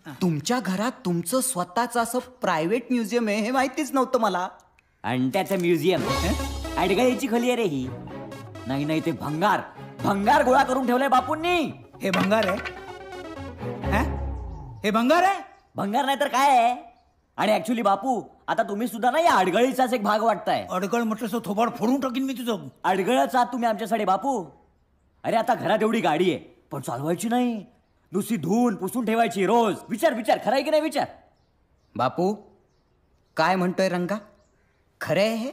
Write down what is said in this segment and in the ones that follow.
तुमच्या घरात तुमचं स्वतःचं असं प्रायव्हेट म्युझियम आहे हे माहितीच नव्हतं मला. आणि त्याचं म्युझियम अडगळीची खोली आहे रे ही. नाही नाही, ते भंगार भंगार गोळा करून ठेवलंय बापूंनी. हे भंगार आहे? हे भंगार आहे? भंगार नाही तर काय आहे. आणि ऍक्च्युली बापू, आता तुम्ही सुद्धा ना या अडगळीचाच एक भाग वाटताय. अडगळ म्हटलं थोबाड फोडून टाकीन मी तुझं. अडगळच आहात तुम्ही आमच्यासाठी बापू. अरे आता घरात एवढी गाडी आहे पण चालवायची नाही, नुसती धुवून पुसून ठेवायची रोज. विचार विचार, खरं आहे की नाही विचार. बापू काय म्हणतोय रंगा, खरं आहे हे?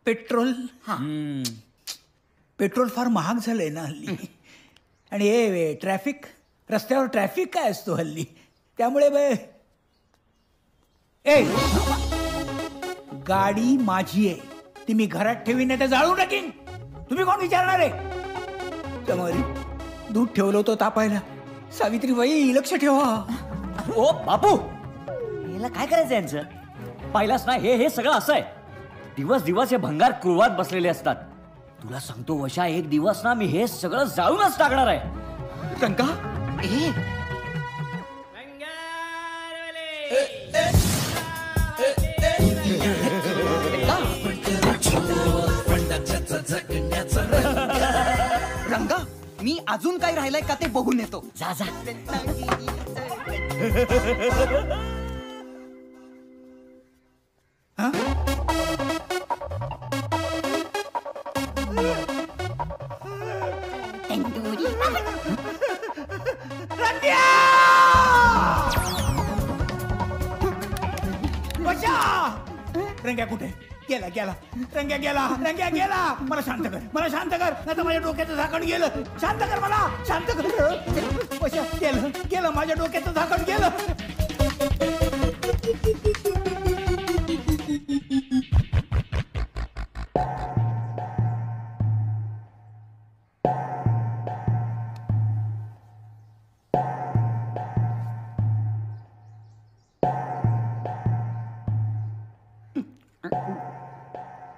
पेट्रोल पेट्रोल फार महाग झालंय ना हल्ली. आणि हे ट्रॅफिक, रस्त्यावर ट्रॅफिक काय असतो हल्ली, त्यामुळे गाडी माझी आहे, ती मी घरात ठेवीन नाही तर जाळून टाकीन. तुम्ही कोण विचारणार आहे? त्यामुळे दूध ठेवलं होतं तापायला. सावित्रीबाई लक्ष ठेवा. ओ बापू, याला काय करायचं यांचं? पाहिलास ना, हे सगळं असं आहे. दिवस दिवस हे भंगार कुळवात बसलेले असतात. तुला सांगतो वशा, एक दिवस ना मी हे सगळं जाळूनच टाकणार आहे. रंगा रंगा, मी अजून काय राहिलंय का ते बघून येतो. जा जा. रंग्या कुठे गेला? गेला रंग्या, गेला रंग्या, गेला. मला शांत कर, मला शांत कर, नाही तर माझ्या डोक्याचं झाकण गेलं. शांत कर मला, शांत कर. गेलं गेलं, माझ्या डोक्याचं झाकण गेलं.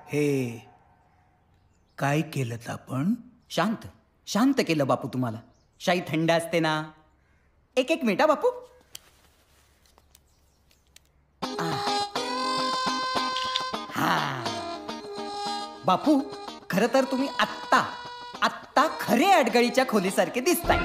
हे काय केलं आपण? शांत शांत केलं बापू तुम्हाला. शाई थंड असते ना. एक एक मिनिट बापू. हा बापू, खरं तर तुम्ही आत्ता खरे अडगळीच्या खोलीसारखे दिसताय.